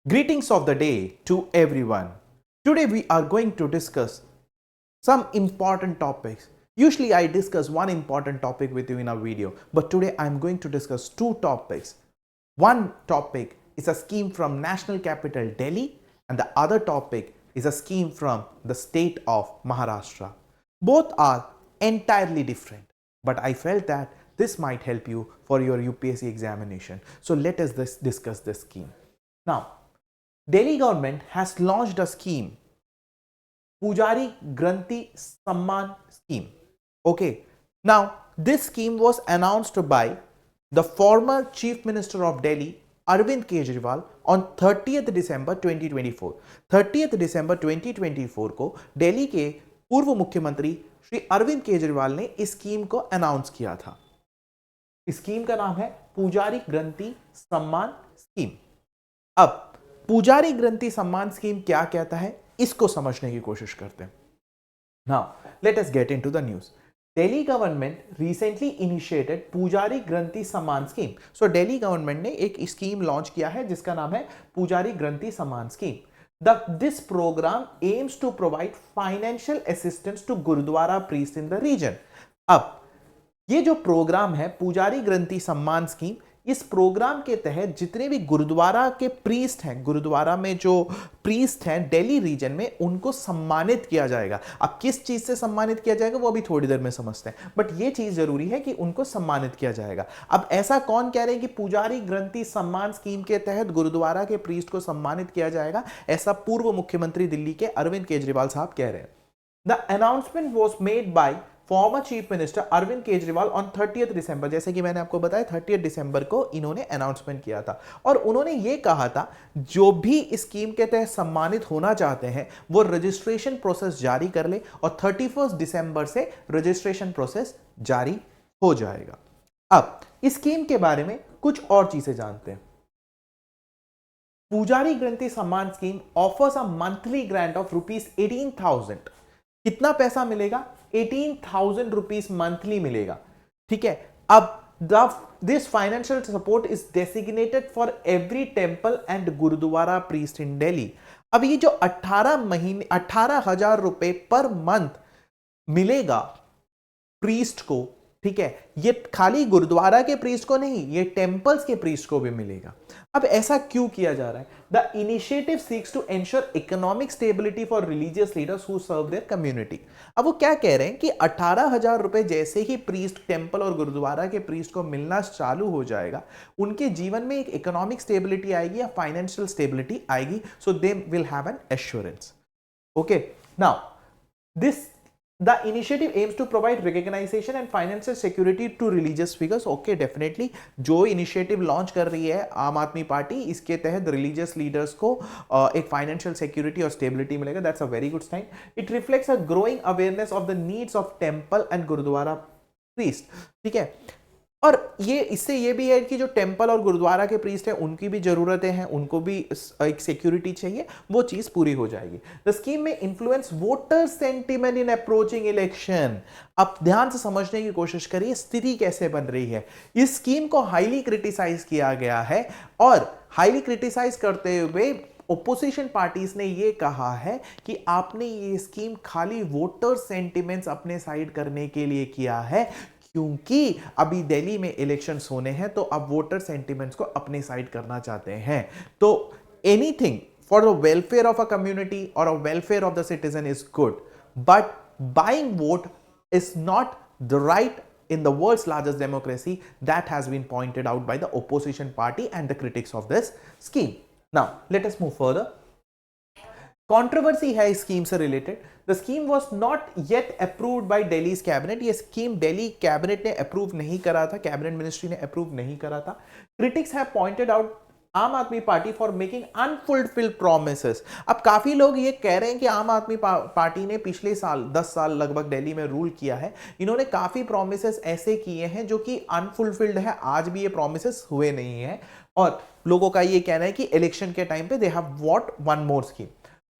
Greetings of the day to everyone. Today we are going to discuss some important topics. Usually I discuss one important topic with you in a video, but today I am going to discuss two topics. One topic is a scheme from National Capital Delhi and the other topic is a scheme from the state of Maharashtra. Both are entirely different, but I felt that this might help you for your UPSC examination. So let us discuss this scheme. Now, Delhi government has launched a scheme, Pujari Granthi Samman scheme. Okay. Now, this scheme was announced by the former Chief Minister of Delhi, Arvind Kejriwal, on 30th December 2024. 30th December 2024 को दिल्ली के पूर्व मुख्यमंत्री श्री अरविंद केजरीवाल ने इस scheme को announce किया था. इस स्कीम का नाम है पुजारी ग्रंथि सम्मान स्कीम. अब पुजारी ग्रंथि सम्मान स्कीम क्या कहता है, इसको समझने की कोशिश करते हैं. Now let us get into the news. Delhi government recently initiated पुजारी ग्रंथि सम्मान स्कीम. सो दिल्ली गवर्नमेंट ने एक स्कीम लॉन्च किया है जिसका नाम है Pujari Granthi Samman scheme. This program aims to provide financial assistance to gurdwara priest in the region. अब ये जो प्रोग्राम है पुजारी ग्रंथि सम्मान स्कीम, इस प्रोग्राम के तहत जितने भी गुरुद्वारा के प्रीस्ट हैं, गुरुद्वारा में जो प्रीस्ट हैं दिल्ली रीजन में, उनको सम्मानित किया जाएगा. अब किस चीज से सम्मानित किया जाएगा वो अभी थोड़ी देर में समझते हैं, बट ये चीज जरूरी है कि उनको सम्मानित किया जाएगा. अब ऐसा कौन कह रहे हैं कि पुजारी ग्रंथि सम्मान स्कीम के तहत गुरुद्वारा के प्रीस्ट को सम्मानित किया जाएगा? ऐसा पूर्व मुख्यमंत्री दिल्ली के अरविंद केजरीवाल साहब कह रहे हैं. The announcement was made by former chief minister Arvind Kejriwal on 30th December. जैसे कि मैंने आपको बताया 30th दिसंबर को इन्होंने अनाउंसमेंट किया था और उन्होंने ये कहा था जो भी इस स्कीम के तहत सम्मानित होना चाहते हैं वो रजिस्ट्रेशन प्रोसेस जारी कर ले और 31 दिसंबर से रजिस्ट्रेशन प्रोसेस जारी हो जाएगा. अब इस स्कीम के बारे में कुछ और चीजें जानते हैं. पुजारी Granthi Samman scheme offers a monthly grant of ₹18,000. कितना पैसा मिलेगा? 18,000 रुपीज मंथली मिलेगा. ठीक है. अब this financial support is designated for every temple and gurdwara priest in Delhi. अब ये जो 18,000 रुपए पर मंथ मिलेगा प्रीस्ट को, ठीक है, ये खाली गुरुद्वारा के प्रीस्ट को नहीं, ये टेंपल्स के प्रीस्ट को भी मिलेगा. अब ऐसा क्यों किया जा रहा है? The initiative seeks to ensure economic stability for religious leaders who serve their community. अब वो क्या कह रहे हैं कि 18,000 रुपए जैसे ही प्रीस्ट, टेंपल और गुरुद्वारा के प्रीस्ट को मिलना चालू हो जाएगा, उनके जीवन में एक इकोनॉमिक स्टेबिलिटी आएगी या फाइनेंशियल स्टेबिलिटी आएगी. So they will have an assurance. Okay. Now this The initiative aims to provide recognition and financial security to religious figures. Okay, definitely. जो initiative launch कर रही है आम आदमी पार्टी, इसके तहत religious leaders को एक financial security और stability मिलेगा. That's a very good sign. It reflects a growing awareness of the needs of temple and gurudwara priest. ठीक है. और ये इससे ये भी है कि जो टेंपल और गुरुद्वारा के प्रीस्ट हैं उनकी भी जरूरतें हैं, उनको भी एक सिक्योरिटी चाहिए, वो चीज पूरी हो जाएगी. द स्कीम में इन्फ्लुएंस वोटर सेंटिमेंट इन अप्रोचिंग इलेक्शन. अब ध्यान से समझने की कोशिश करिए स्थिति कैसे बन रही है. इस स्कीम को हाईली क्रिटिसाइज किया गया है और हाईली क्रिटिसाइज करते हुए ओपोजिशन पार्टीज ने यह कहा है कि आपने ये स्कीम खाली वोटर सेंटिमेंट्स अपने साइड करने के लिए किया है, क्योंकि अभी दिल्ली में इलेक्शंस होने हैं तो अब वोटर सेंटिमेंट्स को अपने साइड करना चाहते हैं. तो anything for the welfare of a community और a welfare of the citizen is good, but buying vote is not the right in the world's largest democracy. That has been pointed out by the opposition party and the critics of this scheme. Now let us move further. Controversy है इस scheme से related. The scheme was not yet approved by Delhi cabinet. ये scheme Delhi cabinet ने approve नहीं करा था, cabinet ministry ने approve नहीं करा था. क्रिटिक्स हैव पॉइंटेड आउट आम आदमी party for making unfulfilled promises. अब काफी लोग ये कह रहे हैं कि आम आदमी पार्टी ने पिछले साल 10 साल लगभग दिल्ली में रूल किया है, इन्होंने काफी प्रोमिसेस ऐसे किए हैं जो कि अनफुलफिल्ड है. आज भी ये प्रोमिसेस हुए नहीं है और लोगों का ये कहना है कि इलेक्शन के टाइम पे they have what one more scheme.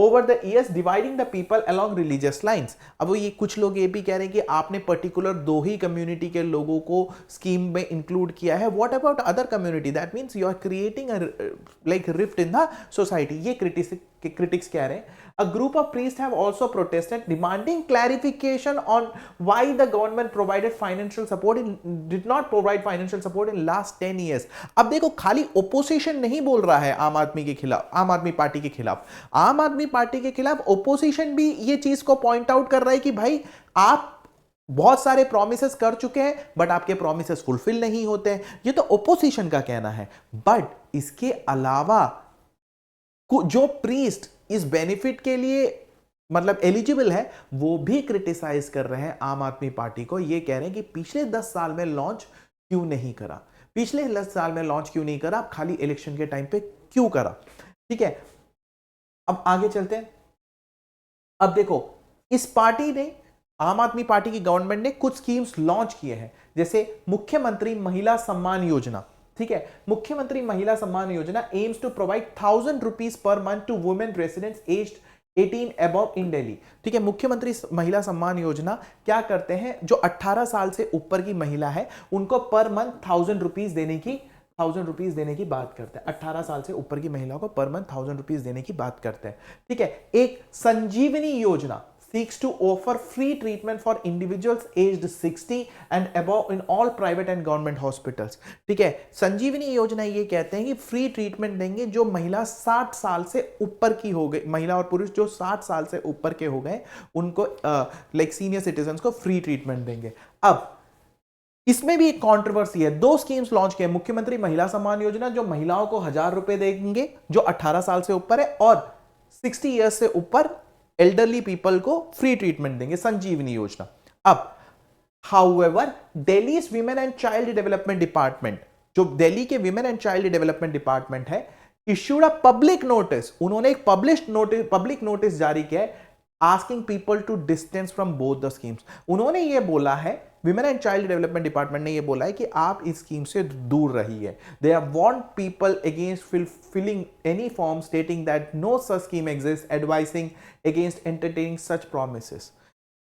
over the years dividing the people along religious lines. अब वो ये कुछ लोग ये भी कह रहे हैं कि आपने पर्टिकुलर दो ही कम्युनिटी के लोगों को स्कीम में इंक्लूड किया है. What about other community? That means you are creating like rift in the society. ये critics कह रहे हैं. A group of priests have also protested demanding clarification on why the government did not provide financial support in last 10 years. अब देखो खाली opposition नहीं बोल रहा है आम आदमी पार्टी के खिलाफ. आम आदमी पार्टी के खिलाफ ओपोजिशन भी ये चीज को पॉइंट आउट कर रहा है कि भाई आप बहुत सारे प्रॉमिसेस कर चुके हैं बट आपके प्रॉमिसेस फुलफिल नहीं होते हैं. ये तो ओपोजिशन का कहना है. बट इसके अलावा जो प्रीस्ट इस बेनिफिट के लिए मतलब एलिजिबल है वो भी क्रिटिसाइज कर रहे हैं आम आदमी पार्टी को. ये कह रहे हैं कि पिछले 10 साल में लॉन्च क्यों नहीं करा, पिछले 10 साल में लॉन्च क्यों नहीं करा, खाली इलेक्शन के टाइम पे क्यों करा. ठीक है, अब आगे चलते हैं. अब देखो इस पार्टी ने, आम आदमी पार्टी की गवर्नमेंट ने कुछ स्कीम्स लॉन्च किए हैं, जैसे मुख्यमंत्री महिला सम्मान योजना. ठीक है, मुख्यमंत्री Mahila Samman Yojana aims to provide 1000 rupees per month to women residents aged 18 above in Delhi. ठीक है, मुख्यमंत्री महिला सम्मान योजना क्या करते हैं, जो 18 साल से ऊपर की महिला है उनको पर मंथ 1000 रुपीज देने की बात करते हैं. 18 साल से ऊपर की महिलाओं को पर मंथ 1000 रुपीज देने की बात करते हैं. ठीक है, एक संजीवनी योजना seeks to offer free treatment for individuals aged 60 and above in all private and government hospitals. ठीक है, संजीवनी योजना ये कहते हैं कि फ्री ट्रीटमेंट देंगे जो महिला 60 साल से ऊपर की हो गई, महिला और पुरुष जो 60 साल से ऊपर के हो गए उनको लाइक सीनियर सिटीजन्स को फ्री ट्रीटमेंट देंगे. अब इसमें भी एक कंट्रोवर्सी है. दो स्कीम्स लॉन्च किए, मुख्यमंत्री महिला सम्मान योजना जो महिलाओं को 1000 रुपए देंगे जो 18 साल से ऊपर है, और 60 ईयर्स से ऊपर एल्डरली पीपल को फ्री ट्रीटमेंट देंगे, संजीवनी योजना. अब however Delhi women and child development department, जो दिल्ली के women and child development department है, इश्यूड अ पब्लिक नोटिस. उन्होंने एक पब्लिक नोटिस जारी किया है asking people to distance from both the schemes. उन्होंने ये बोला है, women and child development department ने ये बोला है कि आप इस स्कीम से दूर रहिए. They have warned people against filling any form stating that no such scheme exist, advising against entertaining such promises.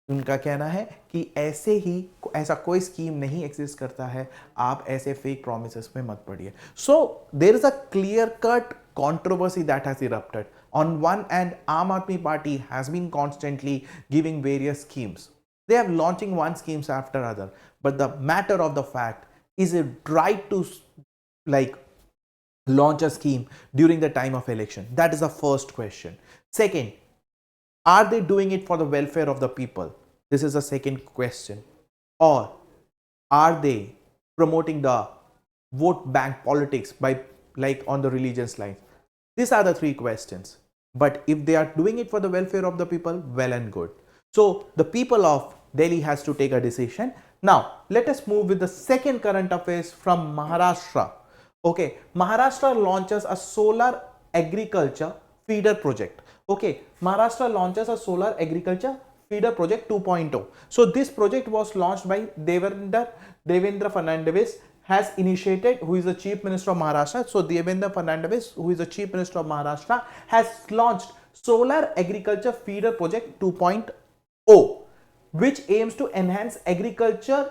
उनका कहना है कि ऐसा कोई स्कीम नहीं एग्जिस्ट करता है, आप ऐसे फेक प्रॉमिसेस में मत पड़िए. So there is a clear cut controversy that has erupted. On one end, Aam Aadmi Party has been constantly giving various schemes. They are launching one schemes after other. But the matter of the fact, is it right to like launch a scheme during the time of election? That is the first question. Second, are they doing it for the welfare of the people? This is the second question. Or are they promoting the vote bank politics by like on the religious lines? These are the three questions. But if they are doing it for the welfare of the people, well and good. So the people of Delhi has to take a decision. Now let us move with the second current affairs from Maharashtra. Okay, Maharashtra launches a solar agriculture feeder project. Okay, Maharashtra launches a solar agriculture feeder project 2.0. So this project was launched by Devendra Fadnavis has initiated, who is the Chief Minister of Maharashtra. So Devendra Fadnavis, who is the Chief Minister of Maharashtra, has launched Solar Agriculture Feeder Project 2.0, which aims to enhance agriculture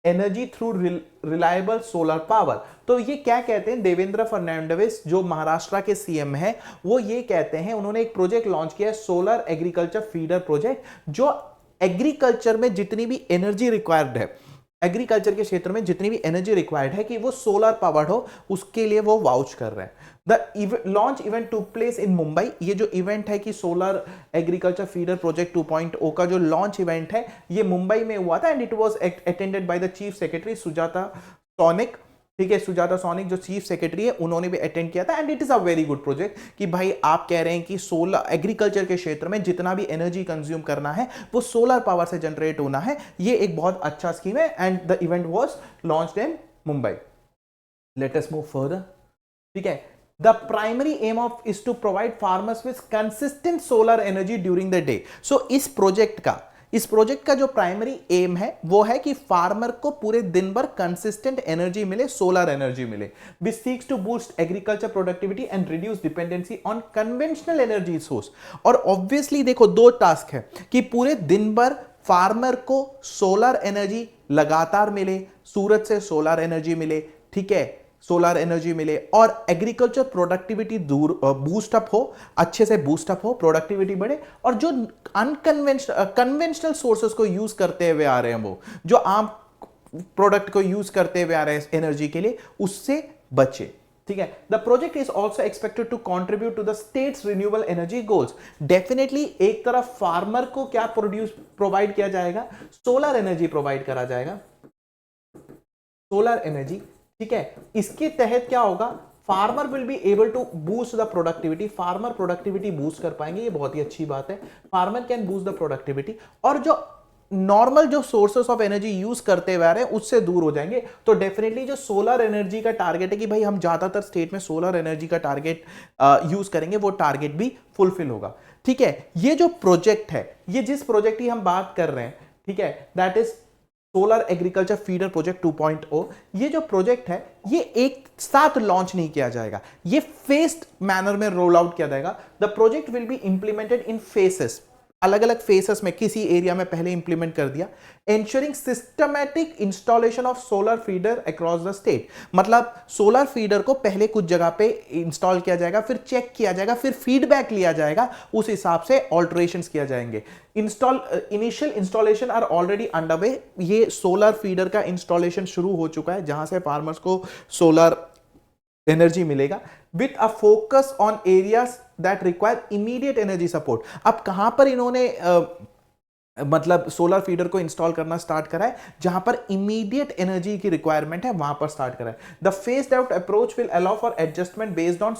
energy through reliable solar power. तो ये क्या कहते हैं, देवेंद्र फडणवीस जो महाराष्ट्र के CM है, वो ये कहते हैं, उन्होंने एक प्रोजेक्ट लॉन्च किया है, सोलर एग्रीकल्चर फीडर प्रोजेक्ट, जो एग्रीकल्चर में जितनी भी एनर्जी रिक्वायर्ड है, एग्रीकल्चर के क्षेत्र में जितनी भी एनर्जी रिक्वायर्ड है कि वो सोलर पावर्ड हो, उसके लिए वो वाउच कर रहे हैं. The launch event took place in Mumbai. ये जो इवेंट है कि सोलर एग्रीकल्चर फीडर प्रोजेक्ट 2.0 का जो लॉन्च इवेंट है, ये मुंबई में हुआ था and it was attended by the chief secretary Sujata sonic. ठीक है, सुजाता सोनिक जो चीफ सेक्रेटरी है, उन्होंने भी अटेंड किया था. And it is a very good project कि भाई आप कह रहे हैं कि सोलर एग्रीकल्चर के क्षेत्र में जितना भी एनर्जी कंज्यूम करना है वो सोलर पावर से जनरेट होना है. ये एक बहुत अच्छा स्कीम है and the event was launched in Mumbai. Let us move further. ठीक है, the primary aim of is to provide farmers with consistent solar energy during the day. So इस प्रोजेक्ट का इस प्रोजेक्ट का जो प्राइमरी एम है वो है कि फार्मर को पूरे दिन भर कंसिस्टेंट एनर्जी मिले, सोलर एनर्जी मिले, which seeks to boost agriculture productivity and reduce dependency on conventional energy source. और ऑब्वियसली देखो दो टास्क है कि पूरे दिन भर फार्मर को सोलर एनर्जी लगातार मिले, सूरज से सोलर एनर्जी मिले, ठीक है, सोलर एनर्जी मिले, और एग्रीकल्चर प्रोडक्टिविटी दूर बूस्ट अप हो, अच्छे से बूस्ट अप हो, प्रोडक्टिविटी बढ़े, और जो कन्वेंशनल सोर्सेस को यूज करते हुए आ रहे हैं, वो जो आम प्रोडक्ट को यूज करते हुए आ रहे हैं एनर्जी के लिए, उससे बचे। ठीक है, the project is also expected to contribute to the state's renewable energy goals. Definitely एक तरफ फार्मर को क्या प्रोवाइड किया जाएगा, सोलर एनर्जी प्रोवाइड करा जाएगा, सोलर एनर्जी, ठीक है। इसके तहत क्या होगा, farmer will be able to boost the productivity, farmer productivity boost कर पाएंगे, ये बहुत ही अच्छी बात है, farmer can boost the productivity, और जो नॉर्मल जो सोर्सेस ऑफ एनर्जी यूज करते हुए आ रहे हैं उससे दूर हो जाएंगे। तो डेफिनेटली जो सोलर एनर्जी का टारगेट है कि भाई हम ज्यादातर स्टेट में सोलर एनर्जी का टारगेट यूज करेंगे, वो टारगेट भी फुलफिल होगा। ठीक है, ये जो प्रोजेक्ट है, ये जिस प्रोजेक्ट की हम बात कर रहे हैं, ठीक है, that is solar agriculture feeder project 2.0। ये जो प्रोजेक्ट है ये एक साथ लॉन्च नहीं किया जाएगा, ये फेस्ड मैनर में रोल आउट किया जाएगा। The project will be implemented in faces, अलग अलग फेसेस में, किसी एरिया में पहले इंप्लीमेंट कर दिया, ensuring systematic installation of solar feeder across the state. मतलब सोलर फीडर को पहले कुछ जगह पे इंस्टॉल किया जाएगा, फिर चेक किया जाएगा, फिर फीडबैक लिया जाएगा, उस हिसाब से ऑल्टरेशंस किया जाएंगे। Initial installation are already underway, ये सोलर फीडर का इंस्टॉलेशन शुरू हो चुका है, जहां से फार्मर्स को सोलर एनर्जी मिलेगा, with a focus on areas that require immediate energy support. अब कहां पर इन्होंने मतलब सोलर फीडर को इंस्टॉल करना स्टार्ट करा है, जहां पर इमीडिएट एनर्जी की रिक्वायरमेंट है वहां पर स्टार्ट करा है। The faced out approach will allow for adjustment based on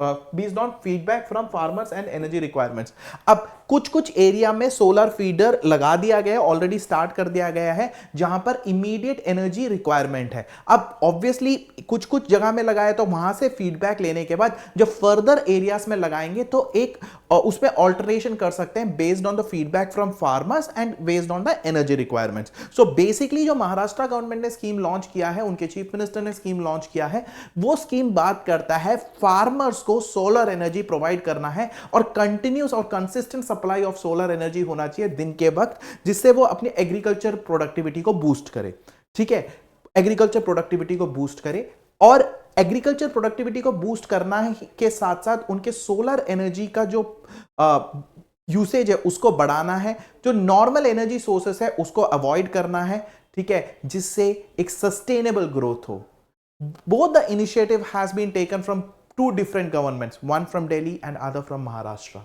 based on feedback from farmers and energy requirements. अब कुछ कुछ एरिया में सोलर फीडर लगा दिया गया है, ऑलरेडी स्टार्ट कर दिया गया है, जहां पर इमीडिएट एनर्जी रिक्वायरमेंट है। अब ऑब्वियसली कुछ कुछ जगह में लगाया तो वहां से फीडबैक लेने के बाद जब फर्दर एरियाज में लगाएंगे तो एक उसमें ऑल्टरेशन कर सकते हैं based on the feedback from farmers and based on the energy requirements. So basically जो महाराष्ट्र गवर्नमेंट ने स्कीम लॉन्च किया है, उनके चीफ मिनिस्टर ने स्कीम लॉन्च किया है, वो स्कीम बात करता है फार्मर्स को सोलर एनर्जी प्रोवाइड करना है, और कंटिन्यूस और consistent supply of solar energy होना चाहिए दिन के वक्त, जिससे वो अपनी एग्रीकल्चर प्रोडक्टिविटी को बूस्ट करे। ठीक है, एग्रीकल्चर प्रोडक्टिविटी को बूस्ट करे, और एग्रीकल्चर प्रोडक्टिविटी को बूस्ट करना के साथ साथ उनके सोलर एनर्जी का जो यूसेज है उसको बढ़ाना है, जो नॉर्मल एनर्जी सोर्सेस है उसको अवॉइड करना है, ठीक है, जिससे एक सस्टेनेबल ग्रोथ हो। Both the initiative has been taken from two different governments, one from Delhi and other from Maharashtra.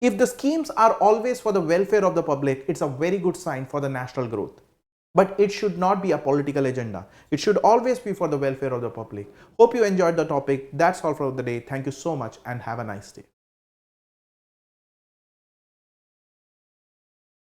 If the schemes are always for the welfare of the public, it's a very good sign for the national growth. But it should not be a political agenda. It should always be for the welfare of the public. Hope you enjoyed the topic. That's all for the day. Thank you so much and have a nice day.